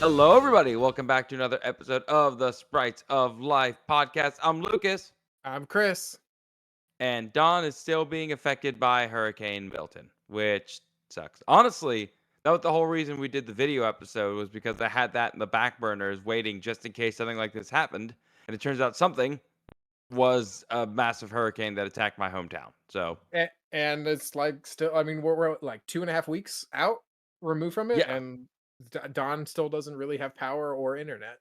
Hello, everybody. Welcome back to another episode of the Sprites of Life podcast. I'm Lucas, I'm Chris. and Don is still being affected by Hurricane Milton, which sucks. Honestly, that was the whole reason we did the video episode was because I had that in the back burners waiting just in case something like this happened. And it turns out something was a massive hurricane that attacked my hometown. So, And it's like still, I mean, we're like 2.5 weeks out removed from it, yeah, and Don still doesn't really have power or internet.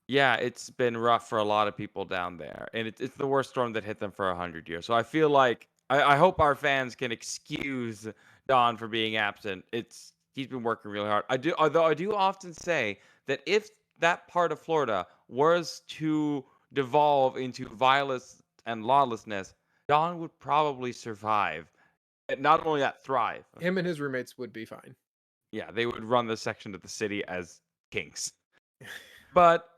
yeah, it's been rough for a lot of people down there, and it's the worst storm that hit them for 100 years. So I feel like I hope our fans can excuse Don for being absent. He's been working really hard. Although I do often say that if that part of Florida was to devolve into violence and lawlessness, Don would probably survive. And not only that, thrive. Him and his roommates would be fine. Yeah, they would run the section of the city as kings. But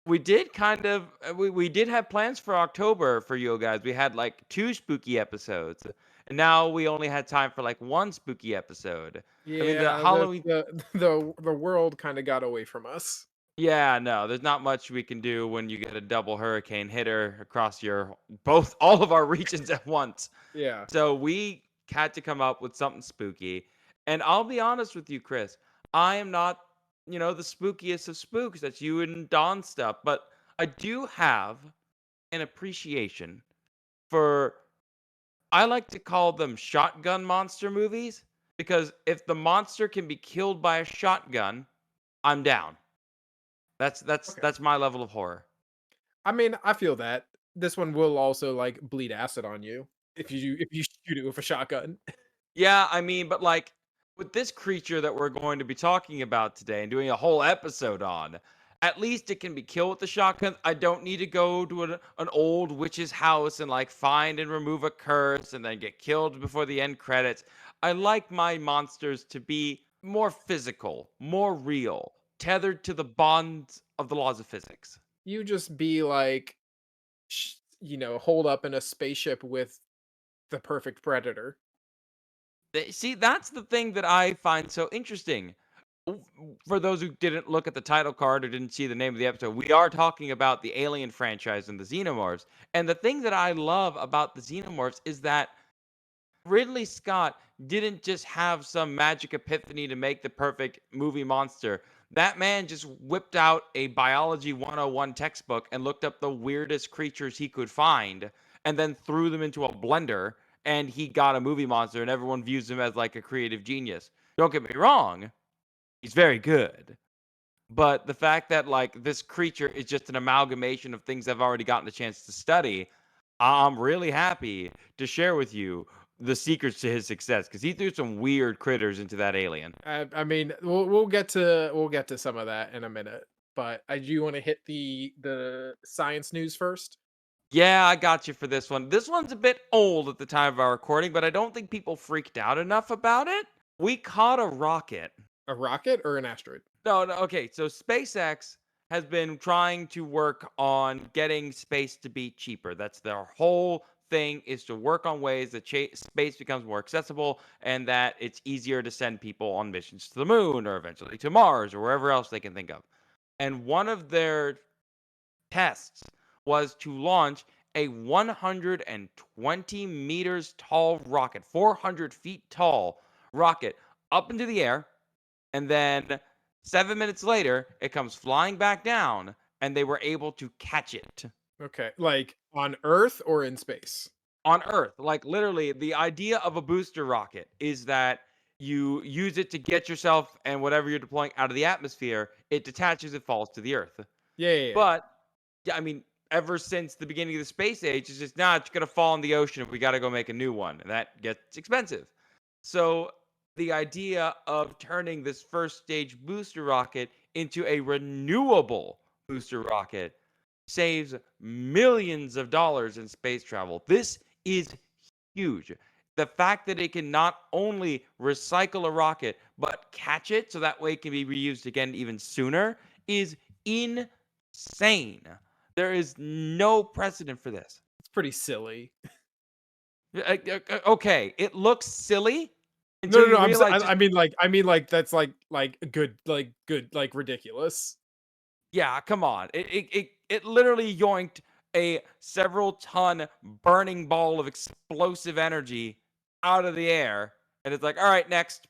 we did kind of we did have plans for October for you guys. We had like two spooky episodes, and now we only had time for like one spooky episode. I mean, the Yeah, Halloween. the world kind of got away from us. Yeah, no, there's not much we can do when you get a double hurricane hitter across your both all of our regions at once. Yeah. So we had to come up with something spooky. And I'll be honest with you, Chris. I am not, the spookiest of spooks. That's you and Don stuff. But I do have an appreciation for, I like to call them shotgun monster movies. Because if the monster can be killed by a shotgun, I'm down. That's that's Okay. that's my level of horror. I mean, I feel that this one will also like bleed acid on you if you shoot it with a shotgun. Yeah, I mean, but like with this creature that we're going to be talking about today and doing a whole episode on, at least it can be killed with the shotgun. I don't need to go to an old witch's house and like find and remove a curse and then get killed before the end credits. I like my monsters to be more physical, more real, tethered to the bonds of the laws of physics. You just be like, holed up in a spaceship with the perfect predator. See, that's the thing that I find so interesting. For those who didn't look at the title card or didn't see the name of the episode, we are talking about the Alien franchise and the Xenomorphs. And the thing that I love about the Xenomorphs is that Ridley Scott didn't just have some magic epiphany to make the perfect movie monster. That man just whipped out a biology 101 textbook and looked up the weirdest creatures he could find and then threw them into a blender and he got a movie monster and everyone views him as like a creative genius. Don't get me wrong, he's very good. But the fact that like this creature is just an amalgamation of things I've already gotten a chance to study, I'm really happy to share with you the secrets to his success because he threw some weird critters into that alien. I mean, we'll get to some of that in a minute, but I do want to hit the science news first. Yeah, I got you for this one. This one's a bit old at the time of our recording, but I don't think people freaked out enough about it. We caught a rocket. A rocket or an asteroid? No, no, okay. So SpaceX has been trying to work on getting space to be cheaper. That's their whole thing is to work on ways that space becomes more accessible and that it's easier to send people on missions to the moon or eventually to Mars or wherever else they can think of. And one of their tests was to launch a 120 meters tall rocket, 400 feet tall rocket up into the air and then 7 minutes later, it comes flying back down, and they were able to catch it Okay, like on Earth or in space? on Earth. Like literally, the idea of a booster rocket is that you use it to get yourself and whatever you're deploying out of the atmosphere. It detaches, it falls to the Earth. Yeah, yeah, yeah. But yeah, I mean, ever since the beginning of the space age, it's just it's gonna fall in the ocean. We got to go make a new one, and that gets expensive. So the idea of turning this first stage booster rocket into a renewable booster rocket saves millions of dollars in space travel. This is huge. The fact that it can not only recycle a rocket, but catch it so that way it can be reused again even sooner is insane. There is no precedent for this. It's pretty silly. Okay, it looks silly, No, until no, no, you realize just I mean, like, that's, good, like, ridiculous. yeah, come on. It literally yoinked a several ton burning ball of explosive energy out of the air, and it's like, all right, next.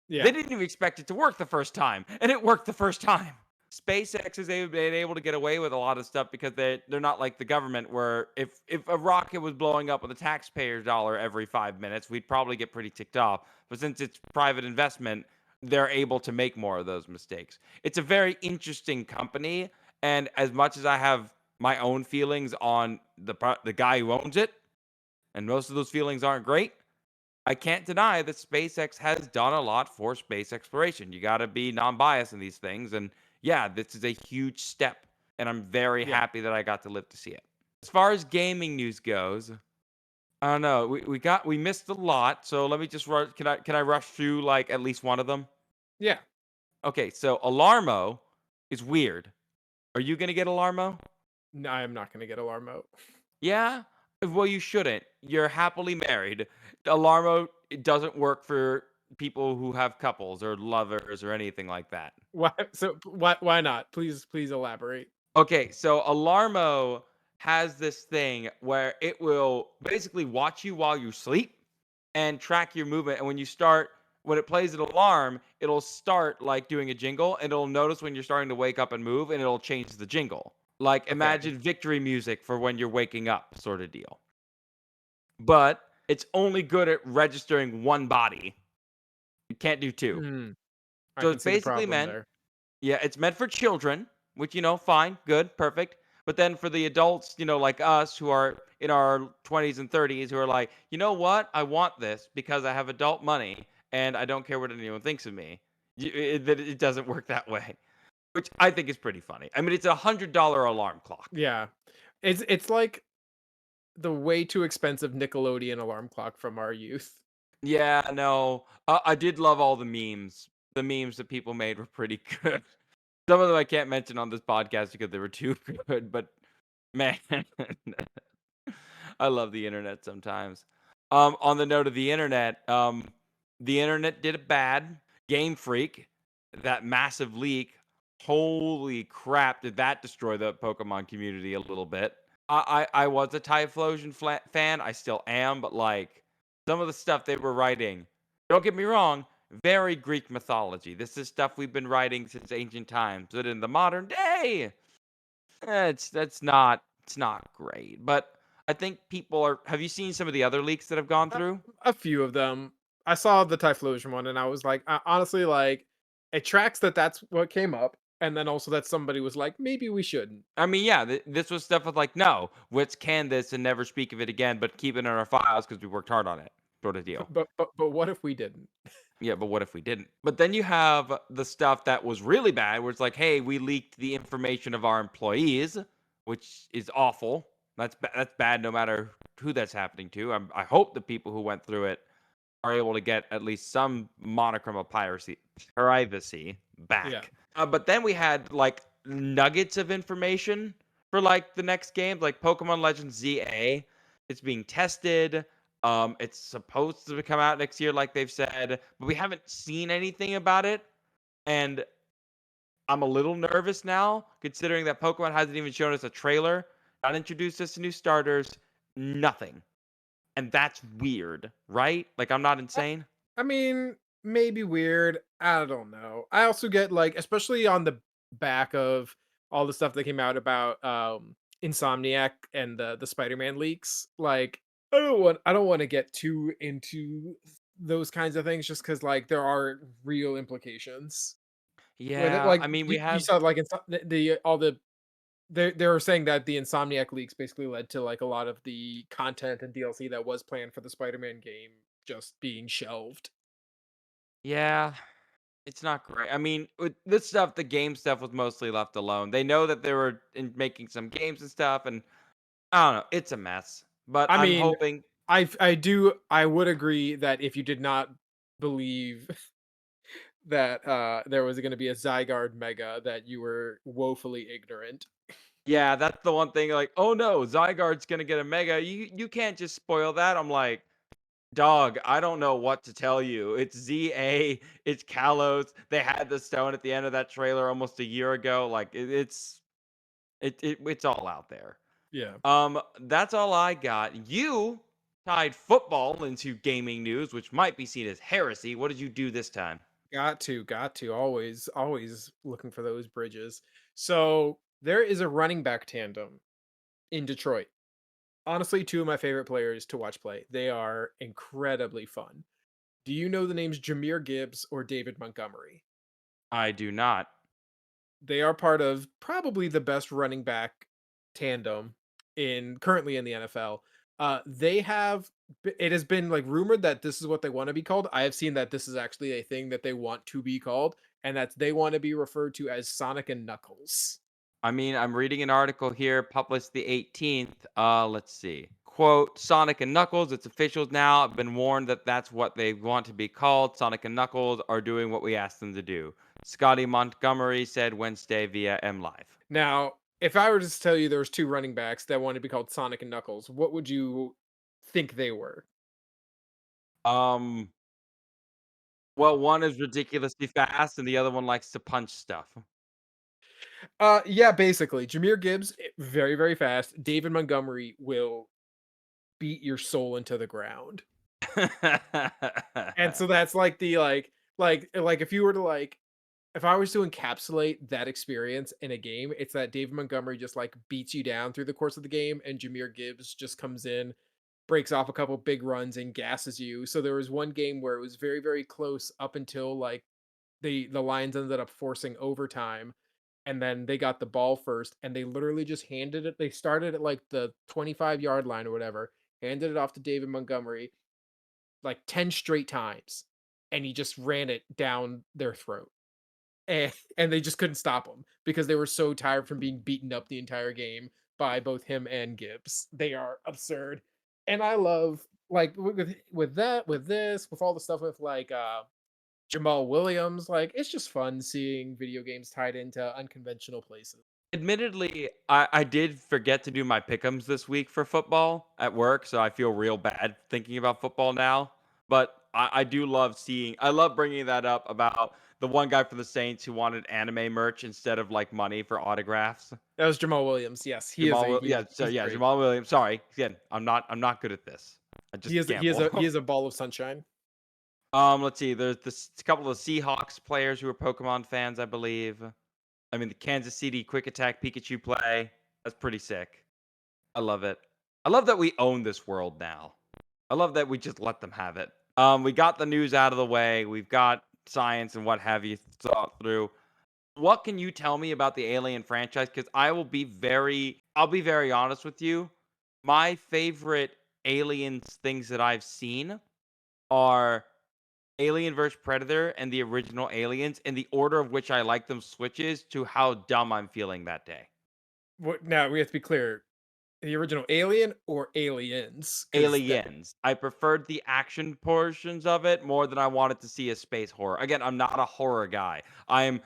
They Yeah, didn't even expect it to work the first time, and it worked the first time. SpaceX has been able to get away with a lot of stuff because they're not like the government, where if a rocket was blowing up with a taxpayer's dollar every 5 minutes, we'd probably get pretty ticked off. But since it's private investment, they're able to make more of those mistakes. It's a very interesting company, and as much as I have my own feelings on the guy who owns it, and most of those feelings aren't great, I can't deny that SpaceX has done a lot for space exploration. You got to be non-biased in these things, and yeah, this is a huge step, and I'm very yeah, happy that I got to live to see it. As far as gaming news goes, I don't know. We missed a lot, so let me just rush. Can I rush through like at least one of them? yeah. Okay, so Alarmo is weird. Are you gonna get Alarmo? No, I am not gonna get alarm mode. Yeah? Well, you shouldn't. You're happily married. Alarmo, it doesn't work for people who have couples or lovers or anything like that. Why not? Please elaborate. Okay, so Alarmo has this thing where it will basically watch you while you sleep and track your movement. And when it plays an alarm, it'll start like doing a jingle, and it'll notice when you're starting to wake up and move, and it'll change the jingle. Like Okay. imagine victory music for when you're waking up, sort of deal. But it's only good at registering one body. It can't do two. Mm, I So can it's see the basically problem meant, there. yeah, it's meant for children, which, fine, good, perfect. But then for the adults, like us who are in our 20s and 30s who are like, you know what? I want this because I have adult money and I don't care what anyone thinks of me. That it doesn't work that way, which I think is pretty funny. I mean, it's $100 alarm clock. Yeah. It's like the way too expensive Nickelodeon alarm clock from our youth. Yeah, no, I did love all the memes. The memes that people made were pretty good. Some of them I can't mention on this podcast because they were too good, but man, I love the internet sometimes. On the note of the internet did it bad. Game Freak, that massive leak, holy crap, did that destroy the Pokemon community a little bit? I was a Typhlosion fan, I still am, but like some of the stuff they were writing, don't get me wrong, very Greek mythology. This is stuff we've been writing since ancient times, but in the modern day, it's not great. But I think people are. Have you seen some of the other leaks that have gone A, through? a few of them. I saw the Typhlosion one, and I was like, honestly, like, it tracks that that's what came up, and then also that somebody was like, maybe we shouldn't. I mean, yeah, this was stuff with like, no, let's can this and never speak of it again, but keep it in our files because we worked hard on it, sort of deal. But what if we didn't? Yeah, but what if we didn't? But then you have the stuff that was really bad, where it's like, hey, we leaked the information of our employees, which is awful. That's bad, no matter who that's happening to. I hope the people who went through it are able to get at least some monochrome of privacy Yeah. back. But then we had like nuggets of information for like the next game, like Pokemon Legends ZA. It's being tested. It's supposed to come out next year, like they've said, but we haven't seen anything about it. And I'm a little nervous now, considering that Pokemon hasn't even shown us a trailer, not introduced us to new starters, nothing. And that's weird, right? Like I'm not I insane. I mean, maybe weird. I don't know. I also get like, especially on the back of all the stuff that came out about Insomniac and the Spider-Man leaks. Like, I don't want to get too into those kinds of things just because like there are real implications. With it, Yeah, like I mean, we you have saw like the all the they were saying that the Insomniac leaks basically led to like a lot of the content and DLC that was planned for the Spider-Man game just being shelved. yeah, it's not great. I mean, with this stuff, the game stuff was mostly left alone. They know that they were making some games and stuff, and I don't know, it's a mess. But I I'm mean, hoping, I would agree that if you did not believe that there was going to be a Zygarde Mega, that you were woefully ignorant. yeah, that's the one thing. Like, oh no, Zygarde's gonna get a mega. You can't just spoil that. I'm like, Dog, I don't know what to tell you. It's ZA, it's Kalos. They had the stone at the end of that trailer almost a year ago. Like it's all out there. Yeah. That's all I got. You tied football into gaming news, which might be seen as heresy. What did you do this time? Got to. Always looking for those bridges. So there is a running back tandem in Detroit. Honestly, two of my favorite players to watch play. They are incredibly fun. Do you know the names Jameer Gibbs or David Montgomery? I do not. They are part of probably the best running back tandem in currently in the NFL. They have it has been like rumored that this is what they want to be called. I have seen that this is actually a thing that they want to be called, and that they want to be referred to as Sonic and Knuckles. I mean, I'm reading an article here published the 18th. Let's see. Quote, Sonic and Knuckles, it's official now. I've been warned that that's what they want to be called. Sonic and Knuckles are doing what we asked them to do. Scotty Montgomery said Wednesday via M Live. Now, if I were to tell you there was two running backs that wanted to be called Sonic and Knuckles, what would you think they were? Um, well, one is ridiculously fast and the other one likes to punch stuff. Yeah, basically, Jameer Gibbs, very fast. David Montgomery will beat your soul into the ground. And so that's like the like if you were to like if I was to encapsulate that experience in a game, it's that David Montgomery just like beats you down through the course of the game, and Jameer Gibbs just comes in, breaks off a couple big runs, and gasses you. So there was one game where it was very close up until like the Lions ended up forcing overtime, and then they got the ball first, and they literally just handed it. They started at like the 25-yard line or whatever, handed it off to David Montgomery like 10 straight times, and he just ran it down their throat. And they just couldn't stop him because they were so tired from being beaten up the entire game by both him and Gibbs. They are absurd. And I love like with that, with this, with all the stuff with like Jamal Williams, like it's just fun seeing video games tied into unconventional places. Admittedly, I did forget to do my pick'ems this week for football at work, so I feel real bad thinking about football now. But I do love seeing, I love bringing that up about the one guy for the Saints who wanted anime merch instead of like money for autographs. That was Jamal Williams. Yes, he is a Yeah, so he's yeah, great. Jamal Williams. Sorry, again, I'm not good at this. I He just is gamble. he is a ball of sunshine. Let's see. There's this couple of Seahawks players who are Pokemon fans, I believe. I mean, the Kansas City Quick Attack Pikachu play. That's pretty sick. I love it. I love that we own this world now. I love that we just let them have it. We got the news out of the way. We've got science and what have you thought through. What can you tell me about the Alien franchise? Because I'll be very honest with you. My favorite Aliens things that I've seen are Alien vs Predator and the original Aliens, and the order of which I like them switches to how dumb I'm feeling that day. What now we have to be clear. The original Alien or Aliens? Because that Aliens. I preferred the action portions of it more than I wanted to see a space horror. Again, I'm not a horror guy. I'm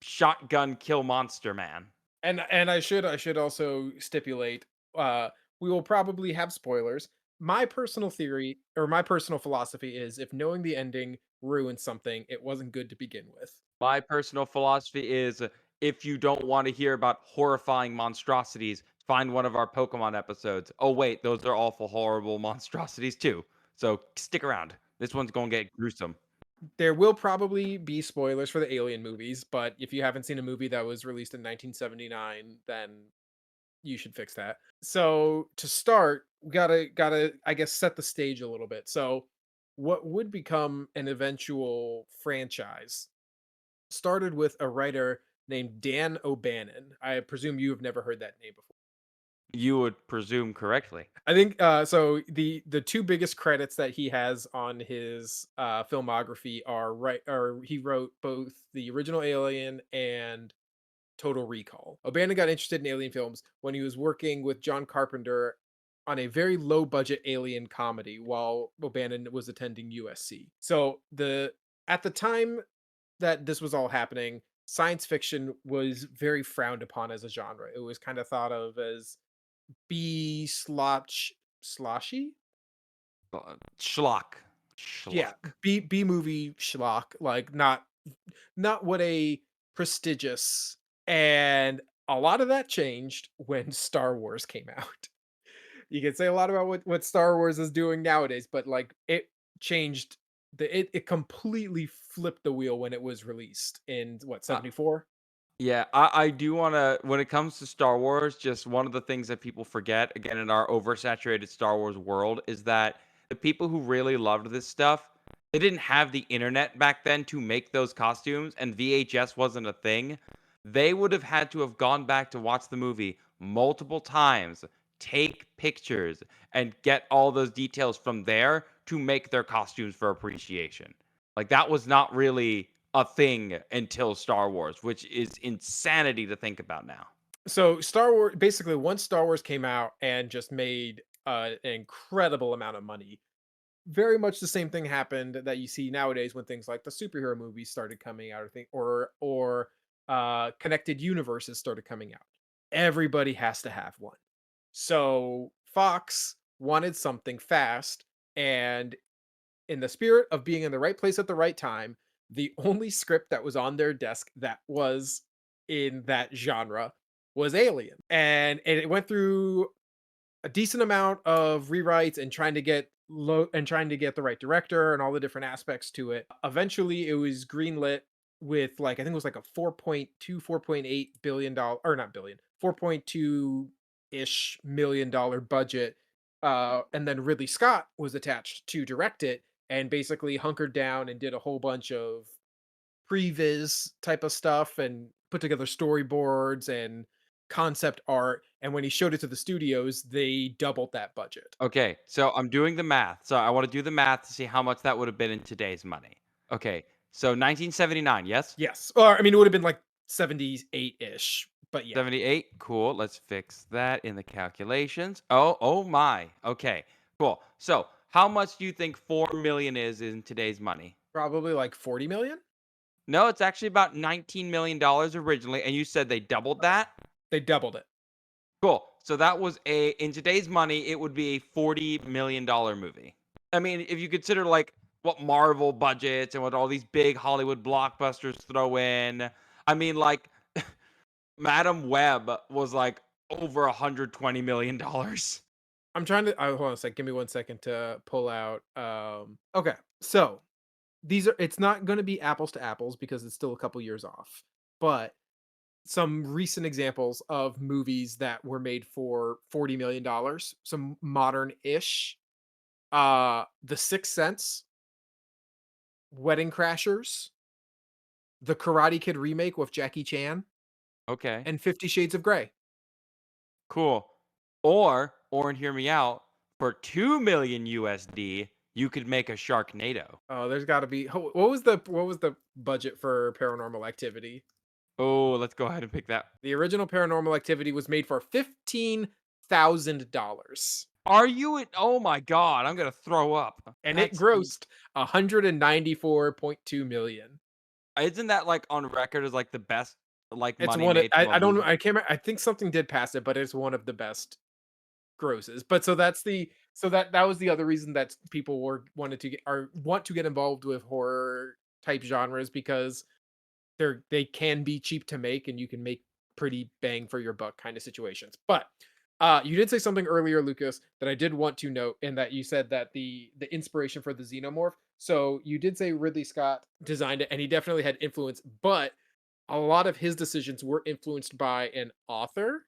shotgun kill monster man. and I should also stipulate, uh, we will probably have spoilers. My personal theory or my personal philosophy is if knowing the ending ruins something, it wasn't good to begin with. My personal philosophy is if you don't want to hear about horrifying monstrosities, find one of our Pokemon episodes. Oh, wait, those are awful, horrible monstrosities too. So stick around. This one's going to get gruesome. There will probably be spoilers for the Alien movies, but if you haven't seen a movie that was released in 1979, then you should fix that. So to start, we gotta I guess set the stage a little bit. So what would become an eventual franchise started with a writer named Dan O'Bannon. I presume you have never heard that name before. You would presume correctly. I think so the two biggest credits that he has on his filmography are right or he wrote both the original Alien and Total Recall. O'Bannon got interested in alien films when he was working with John Carpenter on a very low budget alien comedy while O'Bannon was attending USC. So the at the time that this was all happening, science fiction was very frowned upon as a genre. It was kind of thought of as B slotch sloshy. Schlock. Yeah, Schlock. B movie schlock, like not what a prestigious, and a lot of that changed when Star Wars came out. You can say a lot about what Star Wars is doing nowadays, but like it changed it completely flipped the wheel when it was released in what, Uh, 74? yeah, I do wanna when it comes to Star Wars, just one of the things that people forget, again, in our oversaturated Star Wars world, is that the people who really loved this stuff, they didn't have the internet back then to make those costumes, and VHS wasn't a thing. They would have had to have gone back to watch the movie multiple times, take pictures, and get all those details from there to make their costumes for appreciation. Like, that was not really a thing until Star Wars, which is insanity to think about now. So Star Wars, basically once Star Wars came out and just made an incredible amount of money, very much the same thing happened that you see nowadays when things like the superhero movies started coming out, or connected universes started coming out. Everybody has to have one. So Fox wanted something fast, and in the spirit of being in the right place at the right time, the only script that was on their desk that was in that genre was Alien. And it went through a decent amount of rewrites and trying to get the right director and all the different aspects to it. Eventually it was greenlit with like I think it was like a 4.2, 4.8 billion dollar, or not billion, 4.2 ish million-dollar budget. And then Ridley Scott was attached to direct it and basically hunkered down and did a whole bunch of previs type of stuff and put together storyboards and concept art, and when he showed it to the studios, they doubled that budget. Okay, so I'm doing the math. So I want to do the math to see how much that would have been in today's money. Okay, so 1979, yes? Yes. Or I mean, it would have been like 78-ish, but yeah, 78, cool. Let's fix that in the calculations. Oh my. Okay, cool. So how much do you think 4 million is in today's money? probably like 40 million? No, it's actually about $19 million originally, and you said they doubled Okay. that? They doubled it. Cool. So that was in today's money, it would be a $40 million movie. I mean, if you consider like what Marvel budgets and what all these big Hollywood blockbusters throw in, I mean, like Madam Web was like over $120 million. I'm trying to hold on a sec. Give me 1 second to pull out okay. So, these are it's not going to be apples to apples because it's still a couple years off. But some recent examples of movies that were made for $40 million, some modern-ish, The Sixth Sense, Wedding Crashers, the Karate Kid remake with Jackie Chan, Okay, and 50 Shades of Grey. cool. And hear me out, for 2 million USD, you could make a Sharknado. Oh, there's got to be what was the budget for Paranormal Activity? Oh, let's go ahead and pick that. The original Paranormal Activity was made for $15,000 Are you oh my god, I'm gonna throw up. and it That's grossed 194.2 million. isn't that, like, on record as, like, the best, like, It's money one of made from a I don't know, movie? I can't I think something did pass it, but it's one of the best grosses. But so that's the so that was the other reason that people were wanted to get or want to get involved with horror type genres because they can be cheap to make and you can make pretty bang for your buck kind of situations. But you did say something earlier, Lucas, that I did want to note, and that you said that the inspiration for the Xenomorph. So you did say Ridley Scott designed it, and he definitely had influence, but a lot of his decisions were influenced by an author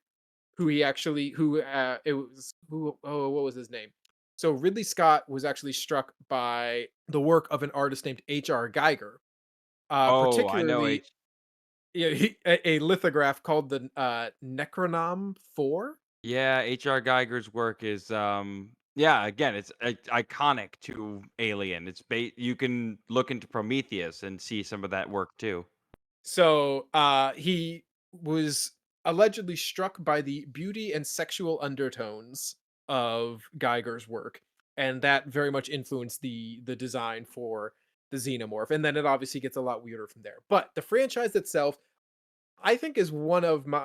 who he actually who it was who oh what was his name? So Ridley Scott was actually struck by the work of an artist named H.R. Geiger, Oh, I know particularly H yeah, a lithograph called the Necronom 4. yeah, H.R. Geiger's work is, yeah, again, it's I iconic to Alien. It's you can look into Prometheus and see some of that work too. So he was allegedly struck by the beauty and sexual undertones of Geiger's work, and that very much influenced the design for the Xenomorph. And then it obviously gets a lot weirder from there. But the franchise itself, I think, is one of my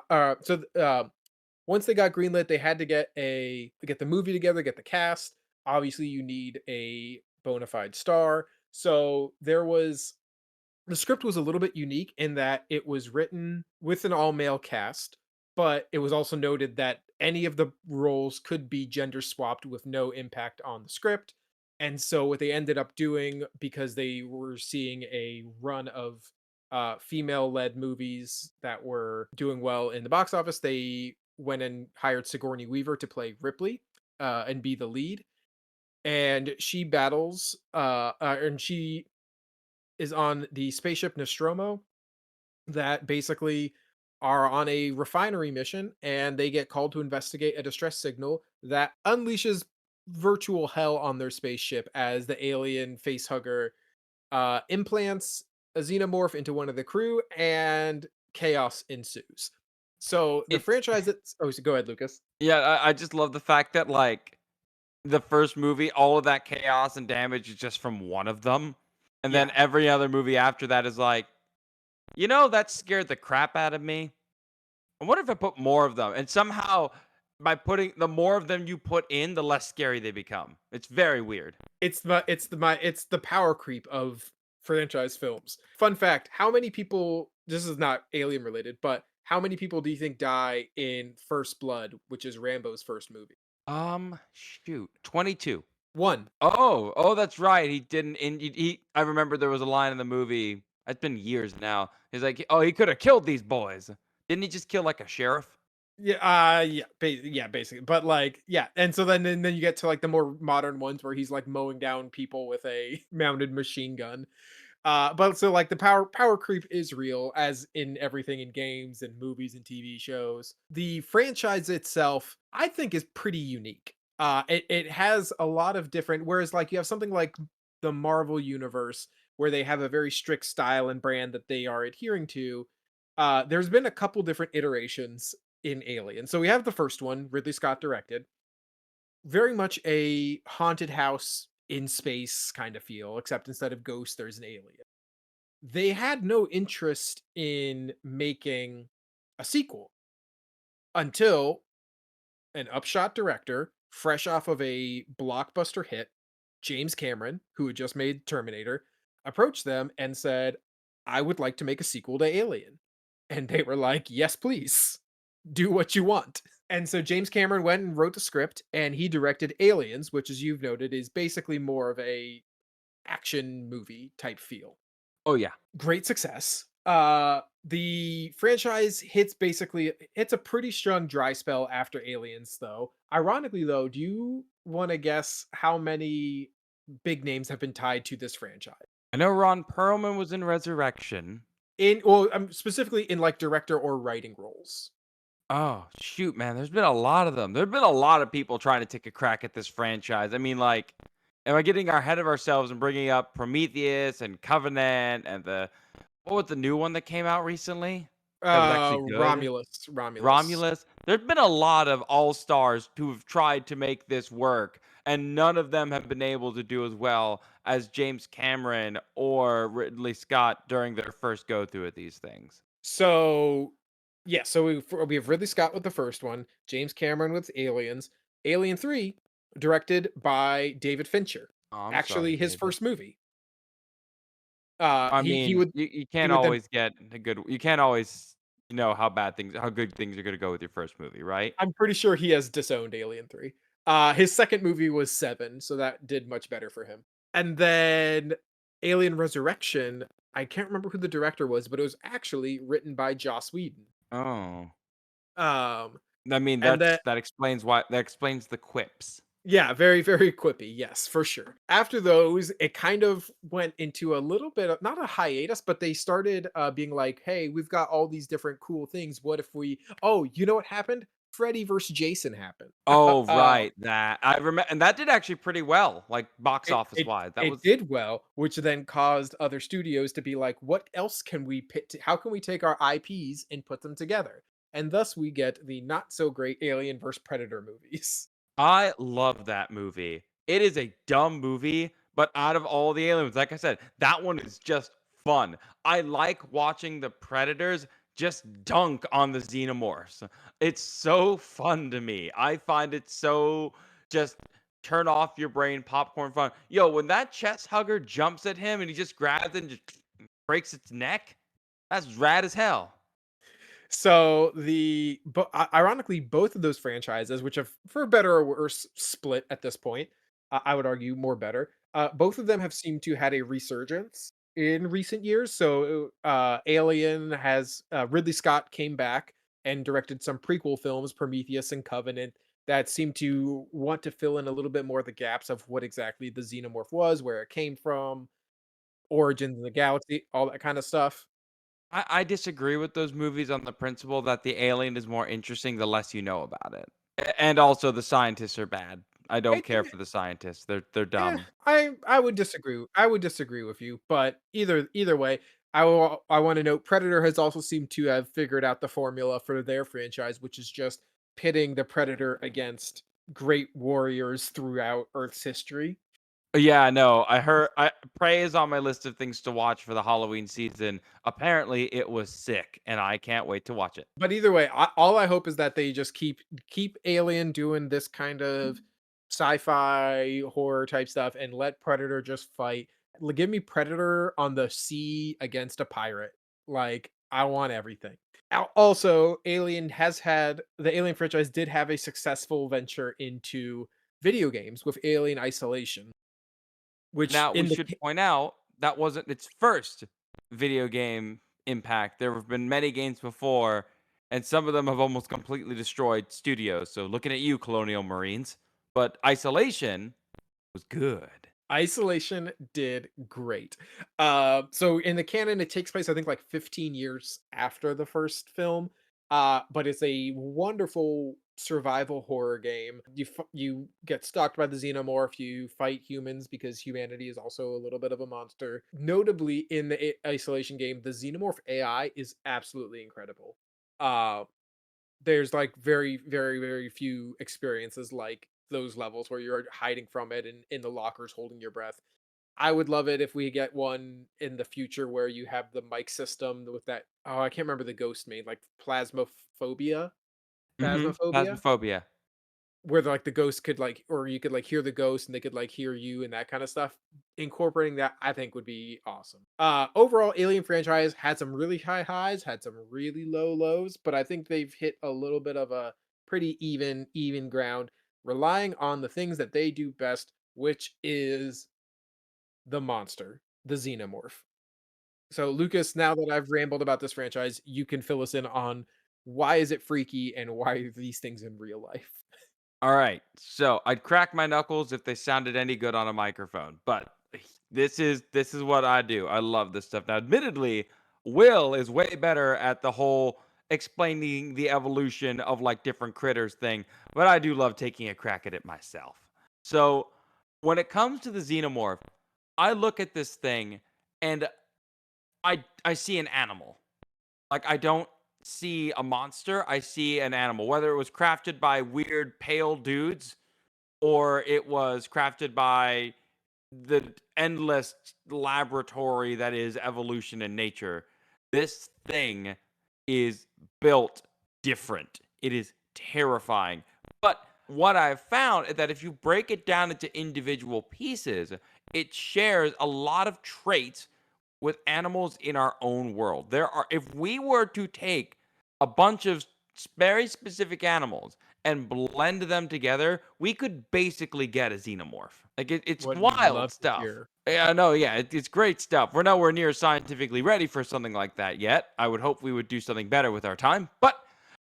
once they got greenlit, they had to get the movie together, get the cast. obviously you need a bona fide star. So the script was a little bit unique in that it was written with an all male cast, but it was also noted that any of the roles could be gender swapped with no impact on the script. And so, what they ended up doing, because they were seeing a run of female led movies that were doing well in the box office, they went and hired Sigourney Weaver to play Ripley and be the lead. And she battles, and she is on the spaceship Nostromo that basically are on a refinery mission, and they get called to investigate a distress signal that unleashes virtual hell on their spaceship as the alien facehugger implants a xenomorph into one of the crew, and chaos ensues. So the It's franchise it's oh so go ahead, Lucas. yeah, I just love the fact that, like, the first movie, all of that chaos and damage is just from one of them, and then Yeah. every other movie after that is like, "You know, that scared the crap out of me. I wonder if I put more of them," and somehow by putting the more of them you put in, the less scary they become. It's very weird. It's the power creep of franchise films. Fun fact, how many people, this is not alien related, but how many people do you think die in First Blood, which is Rambo's first movie? Shoot, 22. 1. Oh, that's right, he didn't and he I remember there was a line in the movie, it's been years now, he's like, "Oh, he coulda killed these boys." Didn't he just kill, like, a sheriff? Yeah, yeah, basically. But like, yeah, and so then you get to like the more modern ones where he's like mowing down people with a mounted machine gun. But so like the power creep is real, as in everything in games and movies and TV shows. The franchise itself, I think, is pretty unique. It has a lot of different. Whereas like you have something like the Marvel universe where they have a very strict style and brand that they are adhering to. There's been a couple different iterations in Alien. So we have the first one, Ridley Scott directed, very much a haunted house in space kind of feel, except instead of ghosts, there's an alien. They had no interest in making a sequel until an upshot director, fresh off of a blockbuster hit, James Cameron, who had just made Terminator, approached them and said, I would like to make a sequel to Alien. And they were like, yes, please. Do what you want. And so James Cameron went and wrote the script and he directed Aliens, which, as you've noted, is basically more of a action movie type feel. Oh, yeah. Great success. The franchise hits a pretty strong dry spell after Aliens, though. Ironically, though, do you want to guess how many big names have been tied to this franchise? I know Ron Perlman was in Resurrection. In well, specifically in like director or writing roles. Oh, shoot, man, there's been a lot of them. There've been a lot of people trying to take a crack at this franchise. I mean, like, am I getting ahead of ourselves and bringing up Prometheus and Covenant and the what was the new one that came out recently that was actually good? Romulus. Romulus. There's been a lot of all-stars who have tried to make this work, and none of them have been able to do as well as James Cameron or Ridley Scott during their first go through at these things. So, yeah, so we have Ridley Scott with the first one, James Cameron with Aliens, Alien 3, directed by David Fincher. Oh, I'm sorry, Actually, his David. first movie. I He mean, would you he can't would then always get a good you can't always know how good things are gonna go with your first movie, right? I'm pretty sure he has disowned Alien 3. His second movie was Seven, so that did much better for him. And then Alien Resurrection, I can't remember who the director was, but it was actually written by Joss Whedon. Oh. Um, I mean, and then that explains the quips. Yeah, very, very quippy. Yes, for sure. After those, it kind of went into a little bit of not a hiatus, but they started being like, "Hey, we've got all these different cool things. What if we? Oh, you know what happened? Freddy versus Jason happened. Oh, uh, right, that I remember, and that did actually pretty well, like, box it office it wise. That it was did well, which then caused other studios to be like, "What else can we pit? How can we take our IPs and put them together?" And thus we get the not so great Alien versus Predator movies. I love that movie. It is a dumb movie, but out of all the aliens, like I said, that one is just fun. I like watching the predators just dunk on the xenomorphs. It's so fun to me. I find it so just turn off your brain popcorn fun. Yo, when that chest hugger jumps at him and he just grabs it and just breaks its neck, that's rad as hell. So ironically, both of those franchises, which have for better or worse split at this point, I would argue more better. Both of them have seemed to had a resurgence in recent years. So, Alien has Ridley Scott came back and directed some prequel films, Prometheus and Covenant, that seem to want to fill in a little bit more of the gaps of what exactly the xenomorph was, where it came from, origins of the galaxy, all that kind of stuff. I disagree with those movies on the principle that the alien is more interesting the less you know about it. And also the scientists are bad. I I don't care think for the scientists. They're Yeah, dumb. I would disagree. I would disagree with you, but either way, I want to note Predator has also seemed to have figured out the formula for their franchise, which is just pitting the Predator against great warriors throughout Earth's history. Yeah, no, Prey is on my list of things to watch for the Halloween season. Apparently, it was sick, and I can't wait to watch it. But either way, all I hope is that they just keep Alien doing this kind of sci-fi horror type stuff and let Predator just fight. Give me Predator on the sea against a pirate. Like I want everything. Also, the Alien franchise did have a successful venture into video games with Alien Isolation, which Now, we in the should point out that wasn't its first video game impact. There have been many games before, and some of them have almost completely destroyed studios. So, looking at you, Colonial Marines. But Isolation was good. Isolation did great. So in the canon, it takes place, I think, like 15 years after the first film. But it's a wonderful survival horror game. You get stalked by the xenomorph. You fight humans because humanity is also a little bit of a monster. Notably, in the Isolation game, the xenomorph AI is absolutely incredible. Uh, there's like very few experiences like those levels where you're hiding from it and in the lockers holding your breath. I would love it if we get one in the future where you have the mic system with that. Oh, I can't remember the ghost name, like plasmophobia, phasmophobia, Phasmophobia. where like the ghost could like, or you could like hear the ghost and they could like hear you and that kind of stuff. Incorporating that, I think, would be awesome. Overall, Alien franchise had some really high highs, had some really low lows, but I think they've hit a little bit of a pretty even ground, relying on the things that they do best, which is the monster, the xenomorph. So, Lucas, now that I've rambled about this franchise, you can fill us in on why is it freaky and why are these things in real life. All right. So I'd crack my knuckles if they sounded any good on a microphone, but this is what I do. I love this stuff. Now, admittedly, Will is way better at the whole explaining the evolution of like different critters thing, but I do love taking a crack at it myself. So when it comes to the xenomorph, I look at this thing and I see an animal. Like, I don't see a monster, I see an animal. Whether it was crafted by weird pale dudes or it was crafted by the endless laboratory that is evolution and nature, this thing is built different. It is terrifying. But what I've found is that if you break it down into individual pieces, it shares a lot of traits with animals in our own world. There are, if we were to take a bunch of very specific animals and blend them together, we could basically get a xenomorph. Like it's Would wild love to stuff. hear. Yeah, no, yeah, it's great stuff. We're nowhere near scientifically ready for something like that yet. I would hope we would do something better with our time. But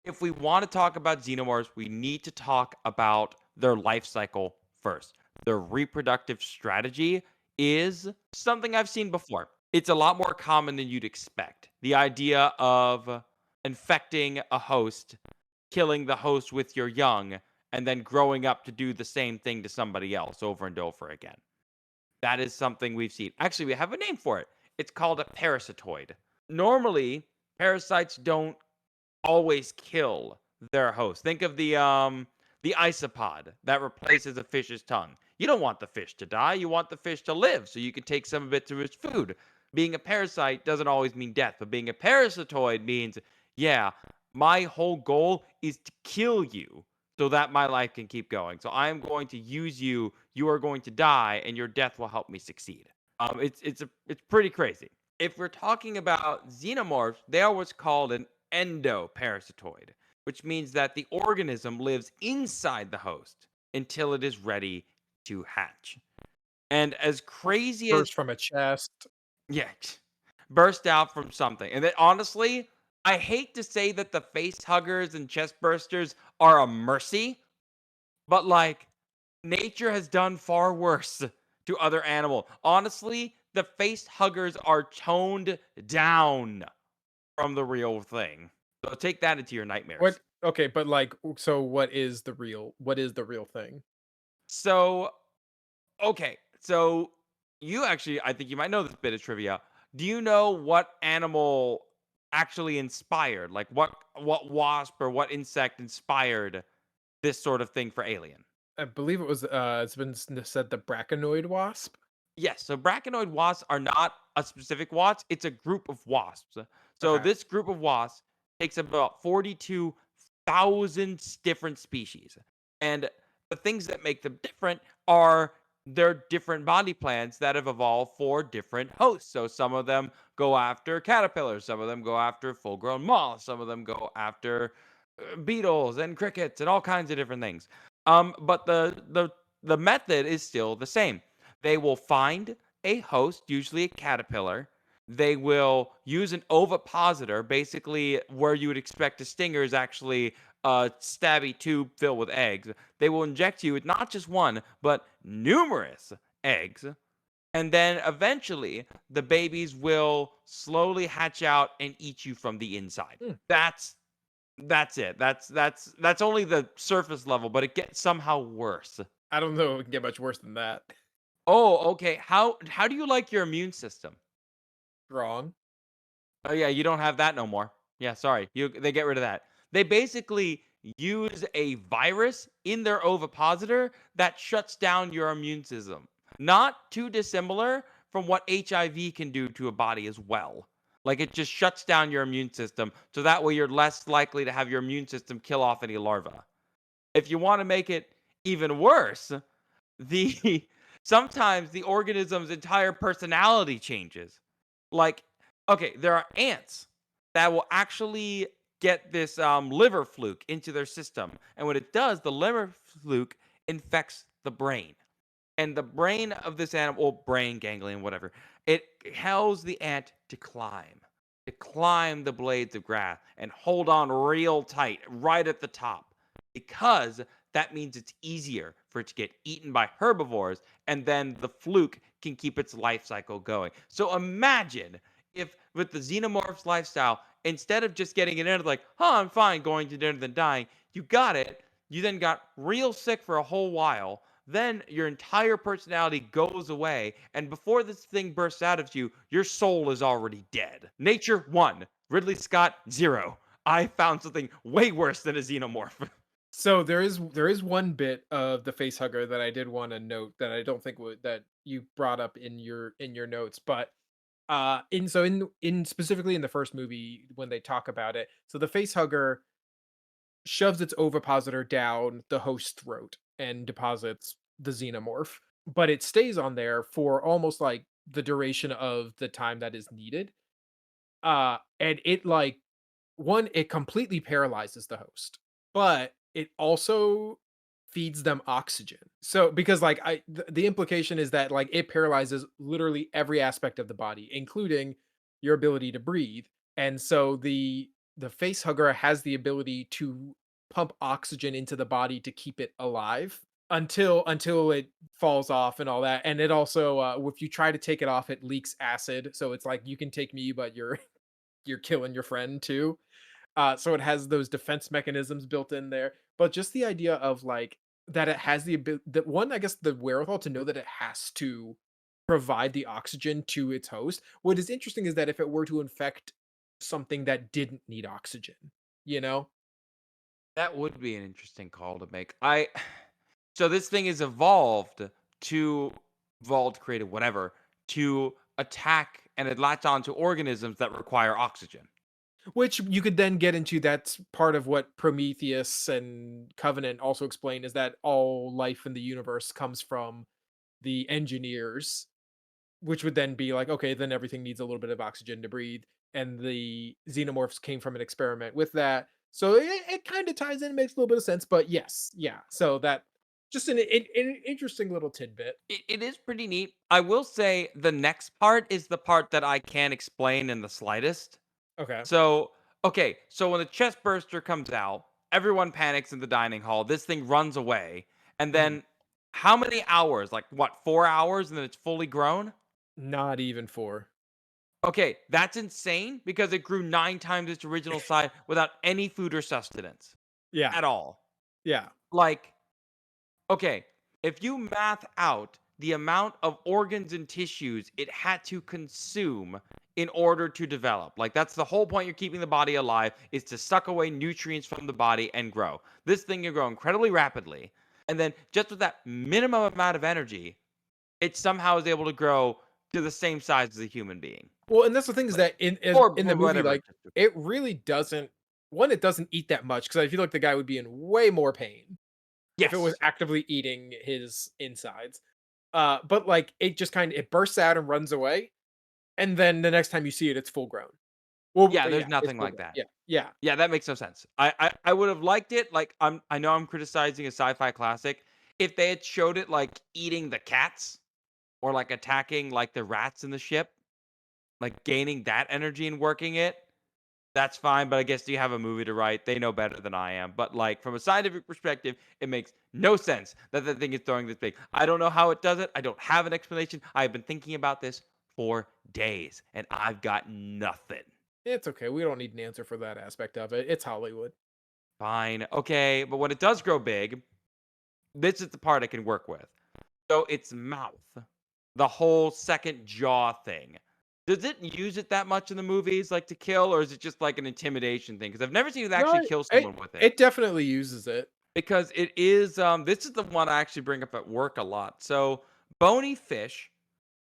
if we want to talk about xenomorphs, we need to talk about their life cycle first. Their reproductive strategy is something I've seen before. It's a lot more common than you'd expect. The idea of infecting a host, killing the host with your young, and then growing up to do the same thing to somebody else over and over again. That is something we've seen. Actually, we have a name for it. It's called a parasitoid. Normally, parasites don't always kill their host. Think of the isopod that replaces a fish's tongue. You don't want the fish to die. You want the fish to live so you can take some of it to its food. Being a parasite doesn't always mean death, but being a parasitoid means, yeah, my whole goal is to kill you so that my life can keep going. So I am going to use you. You are going to die, and your death will help me succeed. It's pretty crazy. If we're talking about xenomorphs, they are what's called an endoparasitoid, which means that the organism lives inside the host until it is ready to hatch. And as crazy as, Burst from a chest. yeah, burst out from something. And that honestly, I hate to say that the face huggers and chest bursters are a mercy, but like nature has done far worse to other animal. Honestly, the face huggers are toned down from the real thing. So take that into your nightmares. What okay, but like so what is the real thing? So, okay. So you actually, I think you might know this bit of trivia. Do you know what animal actually inspired, like what wasp or what insect inspired this sort of thing for Alien? I believe it was it's been said the Braconoid wasp. Yes, so Braconoid wasps are not a specific wasp, it's a group of wasps. So Okay. this group of wasps takes about 42,000 different species. And the things that make them different are their different body plans that have evolved for different hosts. So some of them go after caterpillars, some of them go after full-grown moths, some of them go after beetles and crickets and all kinds of different things. But the method is still the same. They will find a host, usually a caterpillar. They will use an ovipositor, basically where you would expect a stinger is actually a stabby tube filled with eggs. They will inject you with not just one, but numerous eggs. And then eventually, the babies will slowly hatch out and eat you from the inside. Hmm. That's it. That's only the surface level, but it gets somehow worse. I don't know if it can get much worse than that. Oh, okay. How do you like your immune system? Wrong. Oh yeah, you don't have that no more. Yeah, sorry. They get rid of that. They basically use a virus in their ovipositor that shuts down your immune system. Not too dissimilar from what HIV can do to a body as well. Like it just shuts down your immune system so that way you're less likely to have your immune system kill off any larvae. If you want to make it even worse, the sometimes the organism's entire personality changes. Like, okay, there are ants that will actually get this liver fluke into their system, and when it does, the liver fluke infects the brain, and the brain of this animal, or brain ganglion, whatever, it tells the ant to climb the blades of grass and hold on real tight right at the top because that means it's easier for it to get eaten by herbivores and then the fluke can keep its life cycle going. So imagine if with the xenomorph's lifestyle, instead of just getting it in, like, oh, I'm fine going to dinner than dying, you got it. You then got real sick for a whole while. Then your entire personality goes away. And before this thing bursts out of you, your soul is already dead. Nature 1, Ridley Scott 0. I found something way worse than a xenomorph. So there is one bit of the face hugger that I did want to note that I don't think would that you brought up in your notes, but in specifically in the first movie when they talk about it, so the face hugger shoves its ovipositor down the host's throat and deposits the xenomorph, but it stays on there for almost like the duration of the time that is needed. And it like one, it completely paralyzes the host, but it also feeds them oxygen. So because like the implication is that like it paralyzes literally every aspect of the body, including your ability to breathe. And so the face hugger has the ability to pump oxygen into the body to keep it alive until it falls off and all that. And it also if you try to take it off, it leaks acid. So it's like you can take me, but you're killing your friend too. So it has those defense mechanisms built in there. But just the idea of like that it has the ability that one, I guess the wherewithal to know that it has to provide the oxygen to its host. What is interesting is that if it were to infect something that didn't need oxygen, you know? That would be an interesting call to make. I so this thing is evolved, created, whatever, to attack and it latch onto organisms that require oxygen. Which you could then get into that's part of what Prometheus and Covenant also explain is that all life in the universe comes from the engineers, which would then be like, okay, then everything needs a little bit of oxygen to breathe. And the xenomorphs came from an experiment with that. So it kind of ties in, makes a little bit of sense. But yes, yeah. So that just an interesting little tidbit. It is pretty neat. I will say the next part is the part that I can't explain in the slightest. Okay. So, okay, so when the chest burster comes out, everyone panics in the dining hall. This thing runs away. And Mhm. then how many hours? Like what, 4 hours and then it's fully grown? Not even four. Okay, that's insane because it grew 9 times its original size without any food or sustenance Yeah. at all. Yeah. Like, okay, if you math out the amount of organs and tissues it had to consume in order to develop, like that's the whole point you're keeping the body alive is to suck away nutrients from the body and grow. This thing can grow incredibly rapidly. And then just with that minimum amount of energy, it somehow is able to grow to the same size as a human being. Well, and that's the thing is Like, that or in the movie, whatever. like it really doesn't one, it doesn't eat that much because I feel like the guy would be in way more pain if it was Yes. actively eating his insides. But like it just kind of it bursts out and runs away, and then the next time you see it, it's full grown. Well, Yeah, yeah, there's it's nothing full like grown. that. Yeah, yeah. Yeah, that makes no sense. I would have liked it. Like I know I'm criticizing a sci-fi classic. If they had showed it like eating the cats or like attacking like the rats in the ship, like gaining that energy and working it, that's fine. But I guess you have a movie to write. They know better than I am. But like from a scientific perspective, it makes no sense that the thing is throwing this big. I don't know how it does it. I don't have an explanation. I've been thinking about this for days and I've got nothing. It's okay. We don't need an answer for that aspect of it. It's Hollywood. Fine. Okay. But when it does grow big, this is the part I can work with. So its mouth, the whole second jaw thing. Does it use it that much in the movies, like to kill, or is it just like an intimidation thing? Because I've never seen it No, actually kill it someone with it. it definitely uses it. Because it is, this is the one I actually bring up at work a lot. So bony fish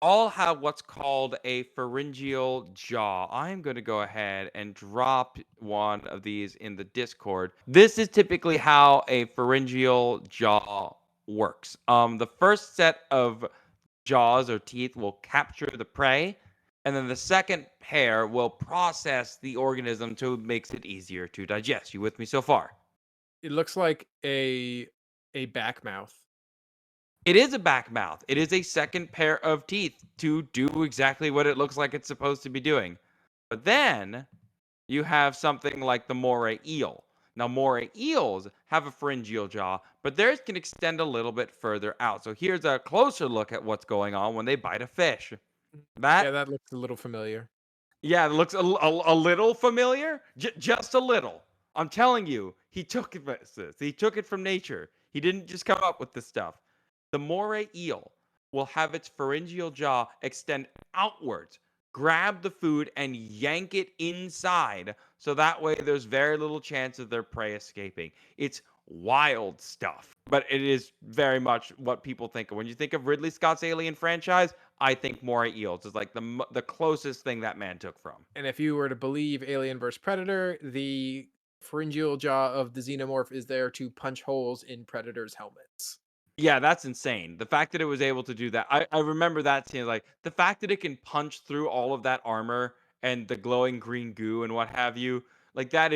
all have what's called a pharyngeal jaw. I'm going to go ahead and drop one of these in the Discord. This is typically how a pharyngeal jaw works. The first set of jaws or teeth will capture the prey, and then the second pair will process the organism to makes it easier to digest. You with me so far? It looks like a back mouth. It is a back mouth. It is a second pair of teeth to do exactly what it looks like it's supposed to be doing. But then you have something like the moray eel. Now, moray eels have a pharyngeal jaw, but theirs can extend a little bit further out. So here's a closer look at what's going on when they bite a fish. That, Yeah, that looks a little familiar. yeah, it looks a little familiar, just a little. I'm telling you, he took it. He took it from nature. He didn't just come up with this stuff. The moray eel will have its pharyngeal jaw extend outwards, grab the food, and yank it inside. So that way, there's very little chance of their prey escaping. It's wild stuff, but it is very much what people think of. When you think of Ridley Scott's Alien franchise, I think moray eels is like the closest thing that man took from. And if you were to believe Alien vs Predator, the pharyngeal jaw of the xenomorph is there to punch holes in predators' helmets. Yeah, that's insane. The fact that it was able to do that. I remember that scene, like the fact that it can punch through all of that armor and the glowing green goo and what have you. Like that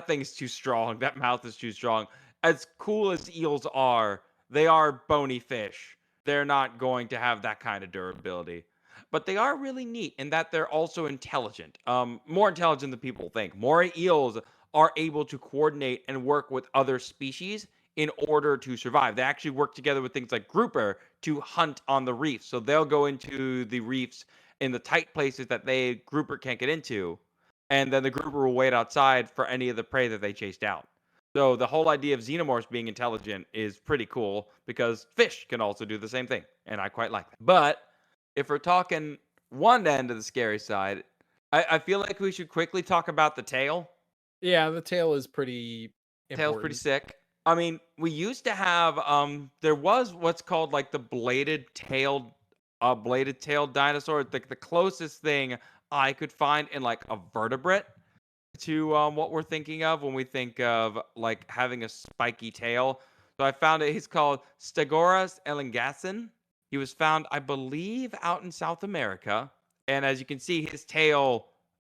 thing is too strong. That mouth is too strong. As cool as eels are, they are bony fish. They're not going to have that kind of durability. But they are really neat in that they're also intelligent. More intelligent than people think. Moray eels are able to coordinate and work with other species in order to survive. They actually work together with things like grouper to hunt on the reefs. So they'll go into the reefs in the tight places that they grouper can't get into, and then the grouper will wait outside for any of the prey that they chased out. So the whole idea of xenomorphs being intelligent is pretty cool because fish can also do the same thing, and I quite like that. But if we're talking one end of the scary side, I feel like we should quickly talk about the tail. Yeah, the tail is pretty Tail's pretty important. sick. I mean, we used to have there was what's called like the bladed tailed dinosaur. The closest thing I could find in like a vertebrate. to what we're thinking of when we think of like having a spiky tail. So I found it. He's called Stegoras elingasin. He was found, I believe, out in South America, and as you can see, his tail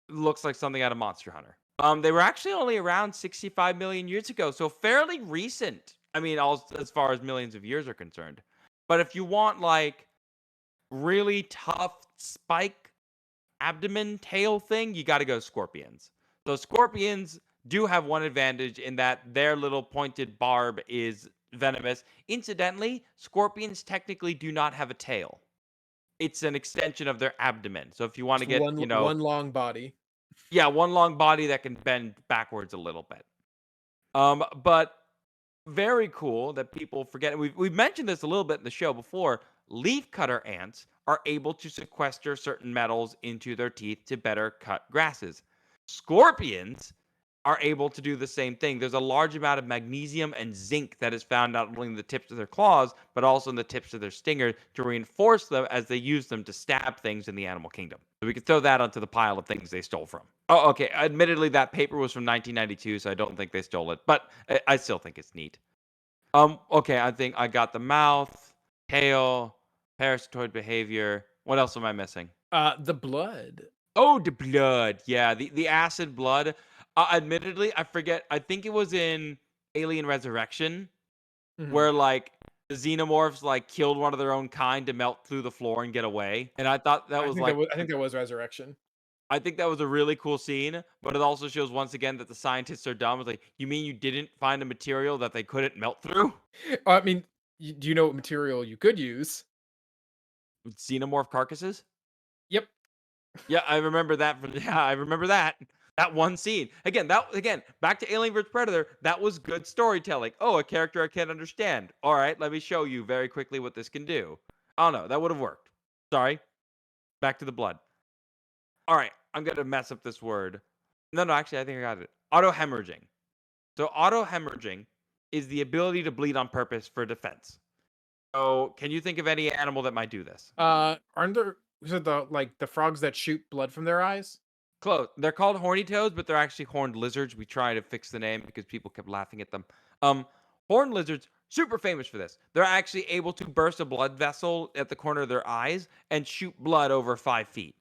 looks like something out of Monster Hunter. They were actually only around 65 million years ago, so fairly recent. I mean, all as far as millions of years are concerned. But if you want like really tough spike abdomen tail thing, you got to go scorpions. So scorpions do have one advantage in that their little pointed barb is venomous. Incidentally, scorpions technically do not have a tail. It's an extension of their abdomen. So if you want to Just get, one long body. yeah, one long body that can bend backwards a little bit. But very cool that people forget. We've mentioned this a little bit in the show before. Leafcutter ants are able to sequester certain metals into their teeth to better cut grasses. Scorpions are able to do the same thing. There's a large amount of magnesium and zinc that is found not only in the tips of their claws, but also in the tips of their stinger to reinforce them as they use them to stab things in the animal kingdom. So we could throw that onto the pile of things they stole from. Oh, okay. Admittedly, that paper was from 1992, so I don't think they stole it, but I still think it's neat. Okay, I think I got the mouth, tail, parasitoid behavior. What else am I missing? The blood. Oh, the blood. Yeah, the acid blood. Admittedly, I forget. I think it was in Alien Resurrection Mhm. where like the xenomorphs like killed one of their own kind to melt through the floor and get away. And I thought that was like I think that was Resurrection. I think that was a really cool scene, but it also shows once again that the scientists are dumb. It's like, you mean you didn't find a material that they couldn't melt through? I mean, do you know what material you could use? Xenomorph carcasses? Yep. Yeah, I remember that from yeah, I remember that. That one scene. Again, back to Alien vs Predator, that was good storytelling. Oh, a character I can't understand. All right, let me show you very quickly what this can do. Oh no, that would have worked. Sorry. Back to the blood. All right, I'm going to mess up this word. No, actually I think I got it. Autohemorrhaging. So autohemorrhaging is the ability to bleed on purpose for defense. So, can you think of any animal that might do this? Aren't there is it the frogs that shoot blood from their eyes? Close. They're called horny toads, but they're actually horned lizards. We try to fix the name because people kept laughing at them. Um, Horned lizards, super famous for this. They're actually able to burst a blood vessel at the corner of their eyes and shoot blood over 5 feet.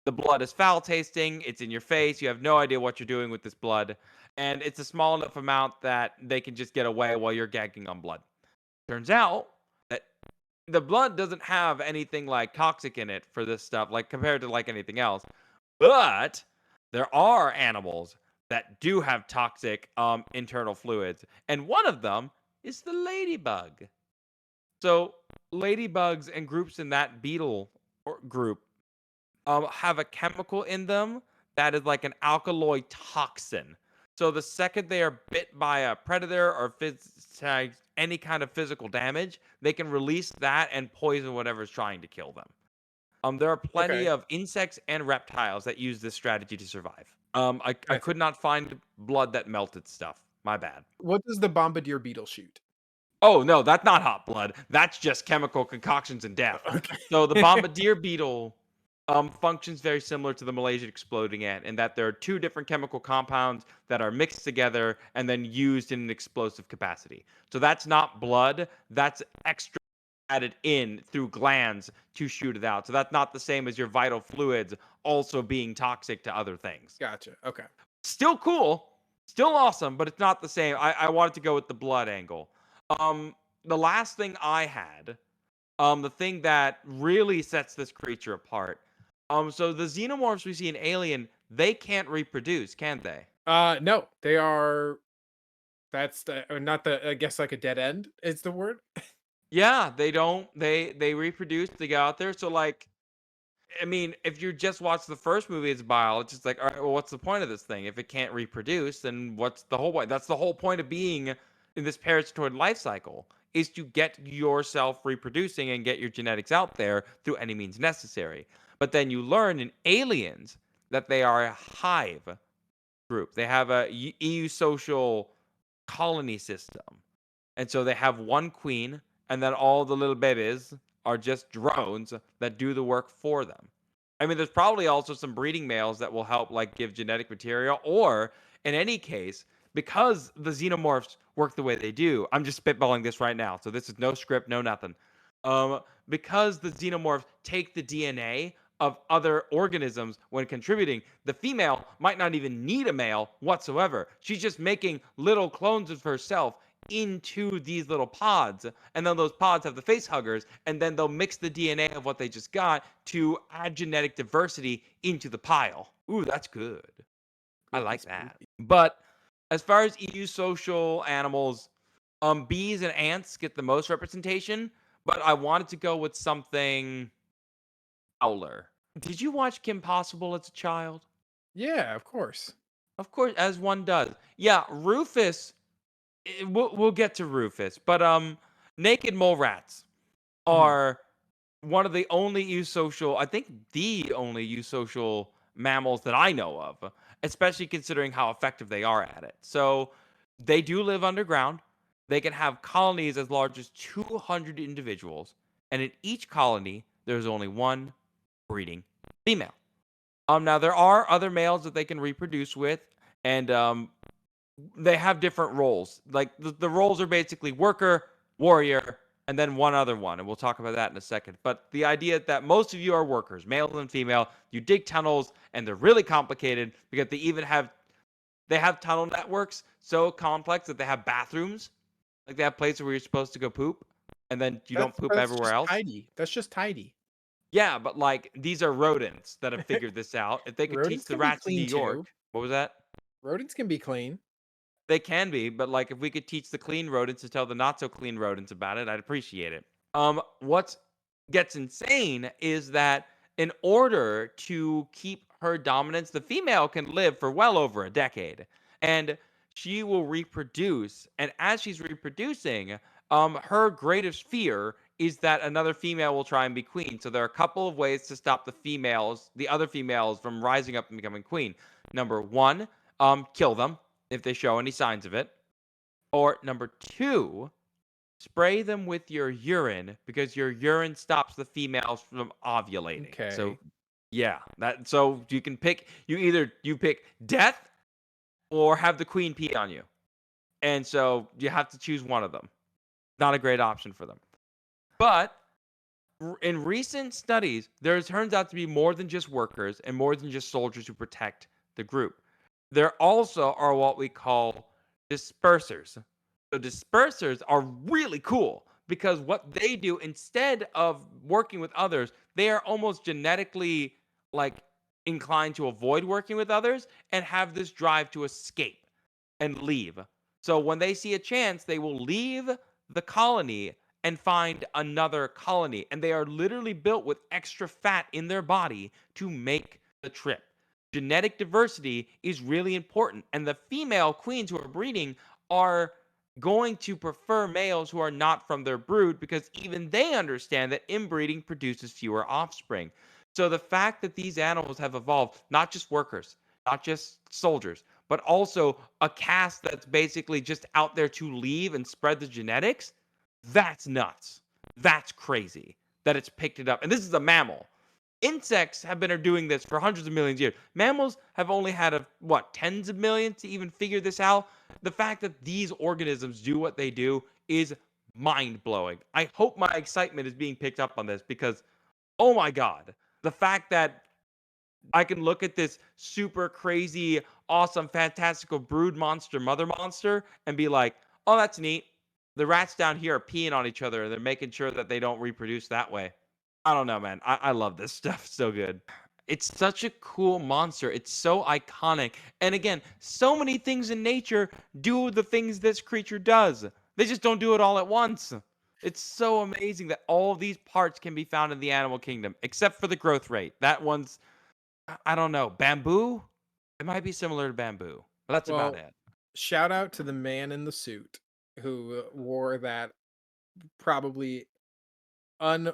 The blood is foul tasting. It's in your face. You have no idea what you're doing with this blood, and it's a small enough amount that they can just get away while you're gagging on blood. Turns out that the blood doesn't have anything like toxic in it for this stuff, like compared to like anything else. But there are animals that do have toxic internal fluids, and one of them is the ladybug. So ladybugs and groups in that beetle group have a chemical in them that is like an alkaloid toxin. So the second they are bit by a predator or any kind of physical damage, they can release that and poison whatever's trying to kill them. There are plenty Okay, of insects and reptiles that use this strategy to survive. I I see. could not find blood that melted stuff. My bad. What does the bombardier beetle shoot? Oh no, that's not hot blood. That's just chemical concoctions and death. So the Okay. bombardier beetle functions very similar to the Malaysian exploding ant in that there are two different chemical compounds that are mixed together and then used in an explosive capacity. So that's not blood. That's extra added in through glands to shoot it out. So that's not the same as your vital fluids also being toxic to other things. Gotcha. Okay. Still cool, still awesome, but it's not the same. I wanted to go with the blood angle. The last thing I had, the thing that really sets this creature apart. So the xenomorphs we see in Alien, they can't reproduce, can they? No, they are that's the not the I guess like a dead end is the word? Yeah, they don't. They reproduce. They go out there. So like I mean, if you just watch the first movie as a biologist, it's like, all right, well, what's the point of this thing? If it can't reproduce, then what's the whole point? That's the whole point of being in this parasitoid life cycle is to get yourself reproducing and get your genetics out there through any means necessary. But then you learn in aliens that they are a hive group. They have a EU social colony system. And so they have one queen, and then all the little babies are just drones that do the work for them. I mean, there's probably also some breeding males that will help, like, give genetic material, or in any case, because the xenomorphs work the way they do, I'm just spitballing this right now, so this is no script, no nothing. Because the xenomorphs take the DNA of other organisms when contributing, the female might not even need a male whatsoever. She's just making little clones of herself into these little pods, and then those pods have the face huggers, and then they'll mix the DNA of what they just got to add genetic diversity into the pile. Ooh, that's good. I Good and like that. spooky. But as far as EU social animals, bees and ants get the most representation, but I wanted to go with something howler. Did you watch Kim Possible as a child? Yeah, of course. Of course, as one does. Yeah, Rufus. We'll get to Rufus, but naked mole rats Mhm. are one of the only eusocial, I think the only eusocial mammals that I know of, especially considering how effective they are at it. So they do live underground. They can have colonies as large as 200 individuals, and in each colony, there's only one breeding female. Now there are other males that they can reproduce with, and they have different roles. Like the roles are basically worker, warrior, and then one other one, and we'll talk about that in a second. But the idea that most of you are workers, male and female, you dig tunnels, and they're really complicated because they have tunnel networks so complex that they have bathrooms, like they have places where you're supposed to go poop, and then you don't poop That's everywhere just else. tidy. That's just tidy. Yeah, but like these are rodents that have figured this out. If they could teach Rodents the can be rats in New clean York, too. what was that? Rodents can be clean. They can be, but like if we could teach the clean rodents to tell the not so clean rodents about it, I'd appreciate it. What gets insane is that in order to keep her dominance, the female can live for well over a decade, and she will reproduce. And as she's reproducing, her greatest fear is that another female will try and be queen. So there are a couple of ways to stop the other females, from rising up and becoming queen. Number one, kill them if they show any signs of it. Or number two, spray them with your urine because your urine stops the females from ovulating. So Okay. yeah, that so you pick death or have the queen pee on you. And so you have to choose one of them. Not a great option for them. But in recent studies, there turns out to be more than just workers and more than just soldiers who protect the group. There also are what we call dispersers. So dispersers are really cool because what they do, instead of working with others, they are almost genetically like inclined to avoid working with others and have this drive to escape and leave. So when they see a chance, they will leave the colony and find another colony. And they are literally built with extra fat in their body to make the trip. Genetic diversity is really important. And the female queens who are breeding are going to prefer males who are not from their brood because even they understand that inbreeding produces fewer offspring. So the fact that these animals have evolved, not just workers, not just soldiers, but also a caste that's basically just out there to leave and spread the genetics, that's nuts. That's crazy that it's picked it up. And this is a mammal. Insects have been doing this for hundreds of millions of years. Mammals have only had tens of millions to even figure this out. The fact that these organisms do what they do is mind blowing. I hope my excitement is being picked up on this because, oh my God, the fact that I can look at this super crazy, awesome, fantastical brood monster, mother monster, and be like, oh, that's neat. The rats down here are peeing on each other and they're making sure that they don't reproduce that way. I don't know, man. I love this stuff. So good. It's such a cool monster. It's so iconic. And again, so many things in nature do the things this creature does. They just don't do it all at once. It's so amazing that all of these parts can be found in the animal kingdom, except for the growth rate. That one's I don't know. Bamboo? It might be similar to bamboo, but that's about Well, it. shout out to the man in the suit who wore that probably un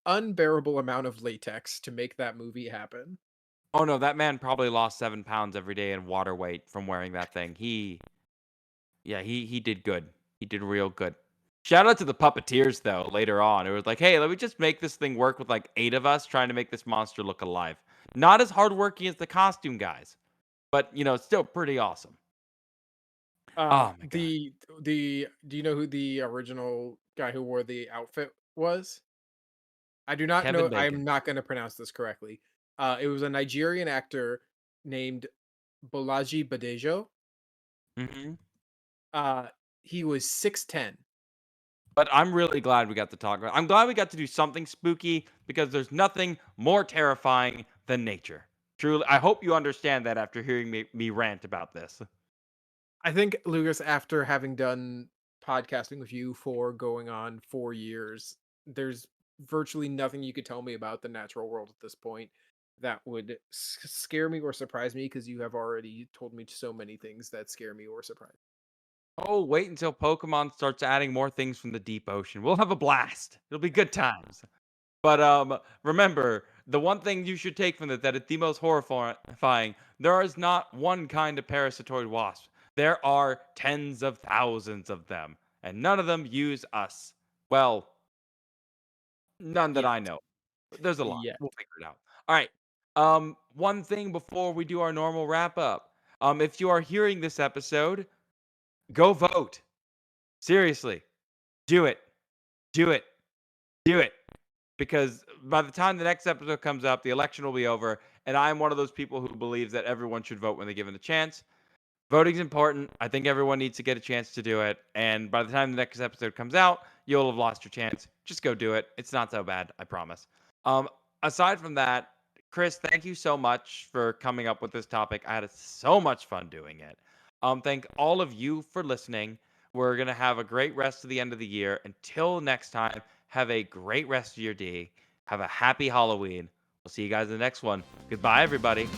unbearable amount of latex to make that movie happen. Oh no, that man probably lost 7 pounds every day in water weight from wearing that thing. Yeah, he did good. He did real good. Shout out to the puppeteers though. Later on, it was like, hey, let me just make this thing work with like 8 of us trying to make this monster look alive. Not as hardworking as the costume guys, but still pretty awesome. Oh my god, The do you know who the original guy who wore the outfit was? I do not Kevin know. Bacon. I'm not going to pronounce this correctly. It was a Nigerian actor named Bolaji Badejo. Hmm. Uh, he was 6'10". But I'm really glad we got to talk about. I'm glad we got to do something spooky because there's nothing more terrifying than nature. Truly, I hope you understand that after hearing me rant about this. I think Lucas, after having done podcasting with you for going on 4 years, there's virtually nothing you could tell me about the natural world at this point that would scare me or surprise me because you have already told me so many things that scare me or surprise. Oh, wait until Pokemon starts adding more things from the deep ocean. We'll have a blast. It'll be good times. But remember, the one thing you should take from it that it's the most horrifying. There is not one kind of parasitoid wasp. There are tens of thousands of them, and none of them use us. Well, none that I Yet, know. There's a lot. yet. We'll figure it out. All right. One thing before we do our normal wrap up. If you are hearing this episode, go vote. Seriously, do it. Do it. Do it. Because by the time the next episode comes up, the election will be over, and I'm one of those people who believes that everyone should vote when they're given the chance. Voting's important. I think everyone needs to get a chance to do it. And by the time the next episode comes out, you'll have lost your chance. Just go do it. It's not so bad, I promise. Um, Aside from that, Chris, thank you so much for coming up with this topic. I had so much fun doing it. Thank all of you for listening. We're gonna have a great rest of the end of the year. Until next time, have a great rest of your day. Have a happy Halloween. We'll see you guys in the next one. Goodbye, everybody.